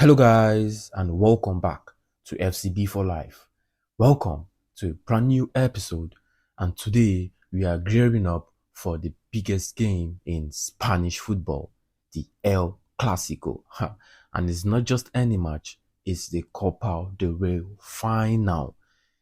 Hello guys and welcome back to FCB for Life. Welcome to a brand new episode, and today we are gearing up for the biggest game in Spanish football, the El Clasico. And it's not just any match, it's the Copa del Rey final.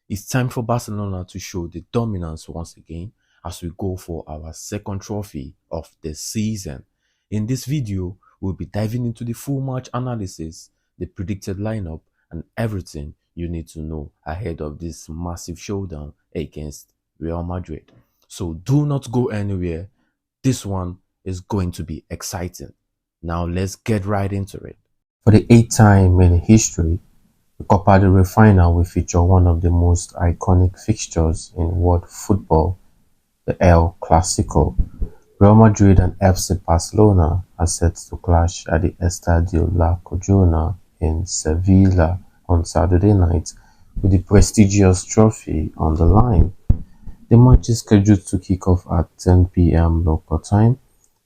It's time for Barcelona to show the dominance once again as we go for our second trophy of the season. In this video, we'll be diving into the full match analysis, the predicted lineup, and everything you need to know ahead of this massive showdown against Real Madrid. So do not go anywhere. This one is going to be exciting. Now let's get right into it. For the 8th time in history, the Copa del Rey final will feature one of the most iconic fixtures in world football, the El Clasico. Real Madrid and FC Barcelona are set to clash at the Estadio La Corona in Sevilla on Saturday night, with the prestigious trophy on the line. The match is scheduled to kick off at 10 p.m. local time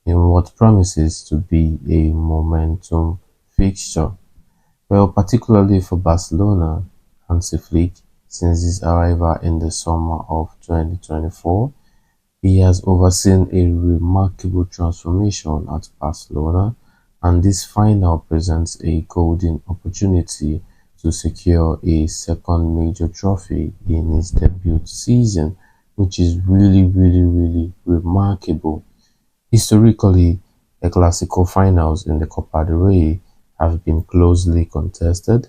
in what promises to be a momentum fixture. Well, particularly for Barcelona, Hansi Flick, since his arrival in the summer of 2024, he has overseen a remarkable transformation at Barcelona, and this final presents a golden opportunity to secure a second major trophy in his debut season, which is really remarkable. Historically, the Clasico finals in the Copa del Rey have been closely contested.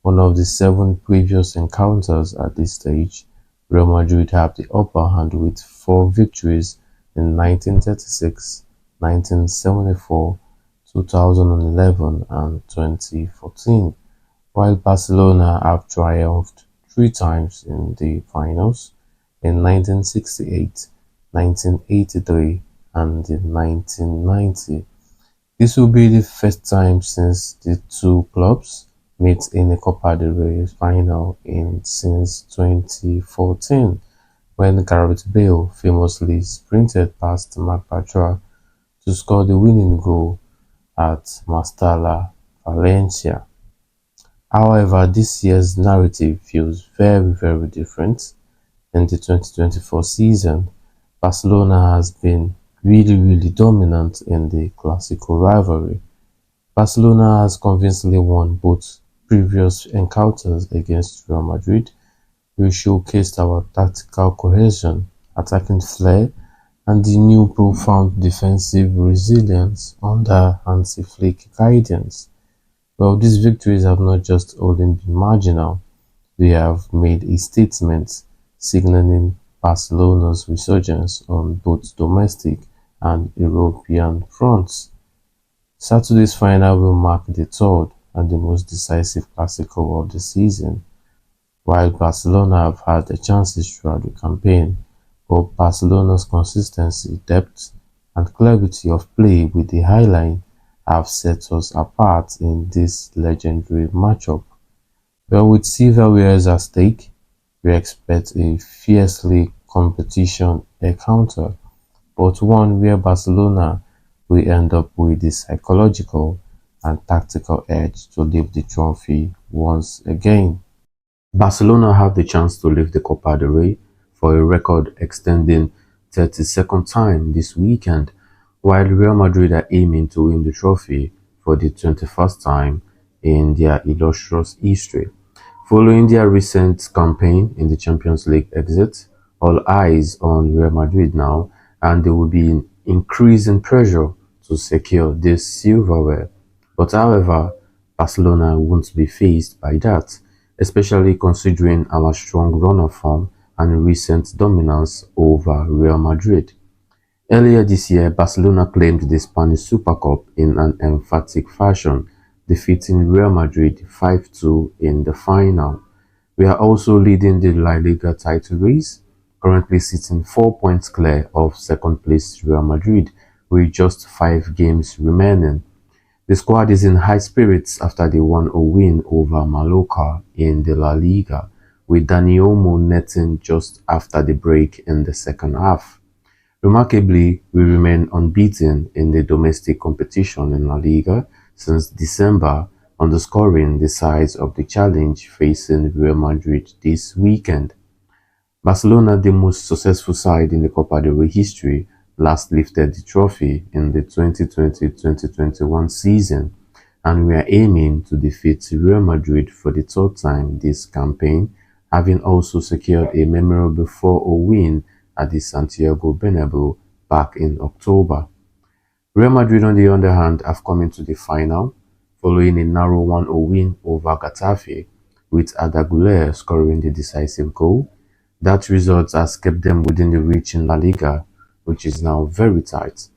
One of the 7 previous encounters at this stage, Real Madrid have the upper hand with 4 victories in 1936, 1974, 2011 and 2014, while Barcelona have triumphed 3 times in the finals in 1968, 1983 and in 1990. This will be the first time since the two clubs met in a Copa del Rey final since 2014, when Gareth Bale famously sprinted past Marc Bartra to score the winning goal at Mestalla, Valencia. However, this year's narrative feels very different. In the 2024 season, Barcelona has been really dominant in the Clasico rivalry. Barcelona has convincingly won both previous encounters against Real Madrid. We showcased our tactical cohesion, attacking flair, and the new profound defensive resilience under Hansi Flick guidance. Well, these victories have not just only been marginal, they have made a statement signaling Barcelona's resurgence on both domestic and European fronts. Saturday's final will mark the third and the most decisive Clasico of the season. While Barcelona have had their chances throughout the campaign, but Barcelona's consistency, depth, and clarity of play with the high line have set us apart in this legendary matchup. Well, with silverware at stake, we expect a fiercely competition encounter, but one where Barcelona will end up with the psychological and tactical edge to lift the trophy once again. Barcelona have the chance to lift the Copa del Rey for a record extending 32nd time this weekend, while Real Madrid are aiming to win the trophy for the 21st time in their illustrious history. Following their recent campaign in the Champions League exit, all eyes on Real Madrid now, and there will be increasing pressure to secure this silverware. But however, Barcelona won't be faced by that, especially considering our strong run of form and recent dominance over Real Madrid. Earlier this year, Barcelona claimed the Spanish Super Cup in an emphatic fashion, defeating Real Madrid 5-2 in the final. We are also leading the La Liga title race, currently sitting 4 points clear of second place Real Madrid, with just 5 games remaining. The squad is in high spirits after they won a win over Mallorca in the La Liga, with Dani Olmo netting just after the break in the second half. Remarkably, we remain unbeaten in the domestic competition in La Liga since December, underscoring the size of the challenge facing Real Madrid this weekend. Barcelona, the most successful side in the Copa del Rey history, last lifted the trophy in the 2020-2021 season, and we are aiming to defeat Real Madrid for the third time this campaign, having also secured a memorable 4-0 win at the Santiago Bernabeu back in October. Real Madrid, on the other hand, have come into the final following a narrow 1-0 win over Getafe, with Arda Güler scoring the decisive goal. That result has kept them within the reach in La Liga, which is now very tight.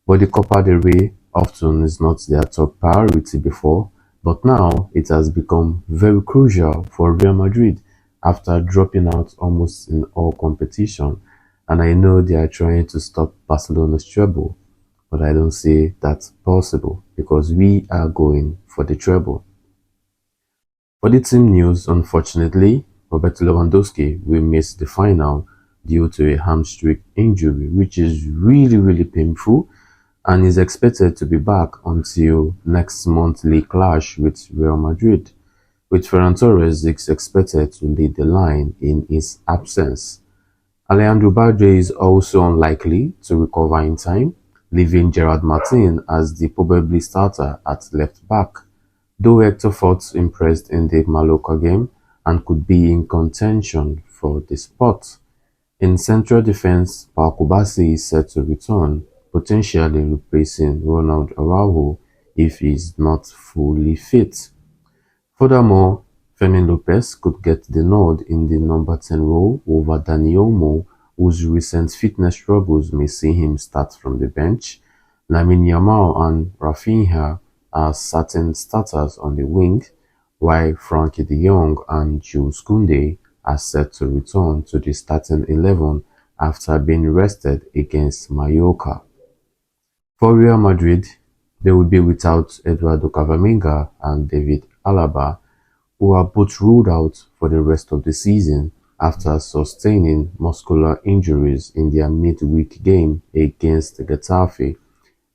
But the Copa del Rey often is not their top priority before, but now it has become very crucial for Real Madrid after dropping out almost in all competition. And I know they are trying to stop Barcelona's treble, but I don't see that possible because we are going for the treble. For the team news, unfortunately, Roberto Lewandowski will miss the final due to a hamstring injury, which is really painful, and is expected to be back until next monthly clash with Real Madrid, with Ferran Torres is expected to lead the line in his absence. Alejandro Balde is also unlikely to recover in time, leaving Gerard Martin as the probably starter at left back, though Hector Fort impressed in the Mallorca game and could be in contention for the spot. In central defense, Paul Kubasi is set to return, potentially replacing Ronald Araujo if he is not fully fit. Furthermore, Fermin Lopez could get the nod in the number 10 role over Dani Olmo, whose recent fitness struggles may see him start from the bench. Lamine Yamal and Rafinha are certain starters on the wing, while Frankie de Jong and Jules Koundé are set to return to the starting 11 after being rested against Mallorca. For Real Madrid, they will be without Eduardo Camavinga and David Alaba, who are both ruled out for the rest of the season after sustaining muscular injuries in their midweek game against Getafe.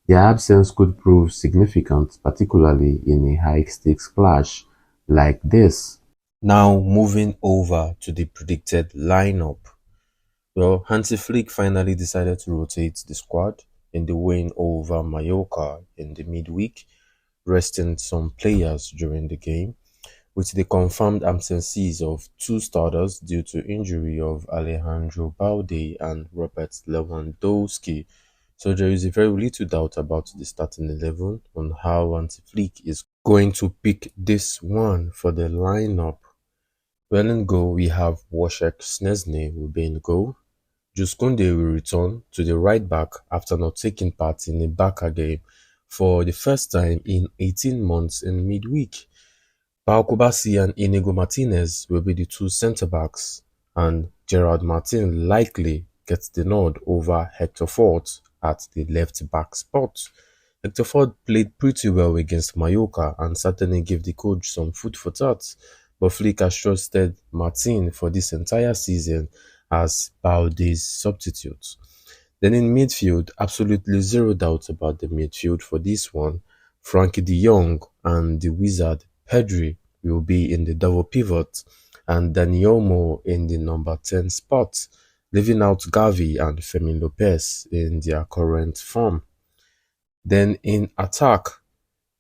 Their absence could prove significant, particularly in a high-stakes clash like this. Now moving over to the predicted lineup. Well, Hansi Flick finally decided to rotate the squad in the win over Mallorca in the midweek, resting some players during the game, with the confirmed absences of two starters due to injury of Alejandro Balde and Robert Lewandowski. So there is very little doubt about the starting 11 on how Hansi Flick is going to pick this one for the lineup. Well, in goal, we have Wojciech Szczesny will be in goal. Jules Koundé will return to the right back after not taking part in a Barca game for the first time in 18 months in midweek. Pau Kubasi and Inigo Martinez will be the two centre-backs, and Gerard Martin likely gets the nod over Hector Fort at the left-back spot. Hector Fort played pretty well against Mallorca and certainly gave the coach some food for thought, but Flick has trusted Martin for this entire season as Balde's substitute. Then in midfield, absolutely zero doubt about the midfield for this one. Frankie de Jong and the wizard Pedri will be in the double pivot, and Dani Olmo in the number 10 spot, leaving out Gavi and Fermin Lopez in their current form. Then in attack,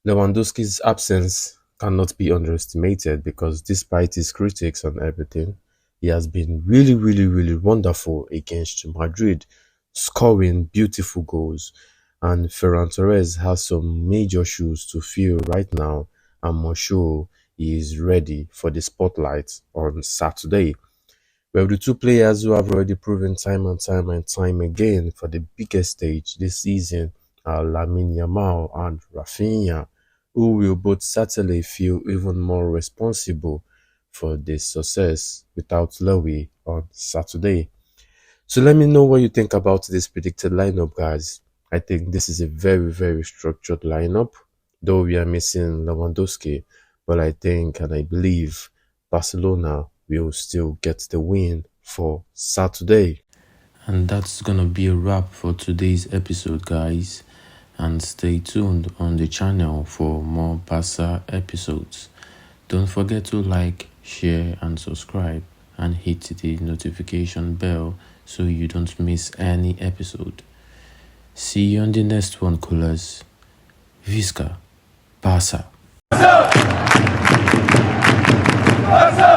Lewandowski's absence cannot be underestimated because despite his critics and everything, he has been really wonderful against Madrid, scoring beautiful goals. And Ferran Torres has some major shoes to fill right now, and I'm sure he is ready for the spotlight on Saturday. We have the two players who have already proven time and time again for the biggest stage this season are Lamine Yamal and Rafinha, who will both certainly feel even more responsible for this success without Lowy on Saturday. So let me know what you think about this predicted lineup, guys. I think this is a very structured lineup, though we are missing Lewandowski, but I think and I believe Barcelona will still get the win for Saturday. And that's gonna be a wrap for today's episode, guys. and stay tuned on the channel for more Barca episodes. Don't forget to like, share and subscribe and hit the notification bell so you don't miss any episode. See you on the next one, coolers. Visca Barca. Barca!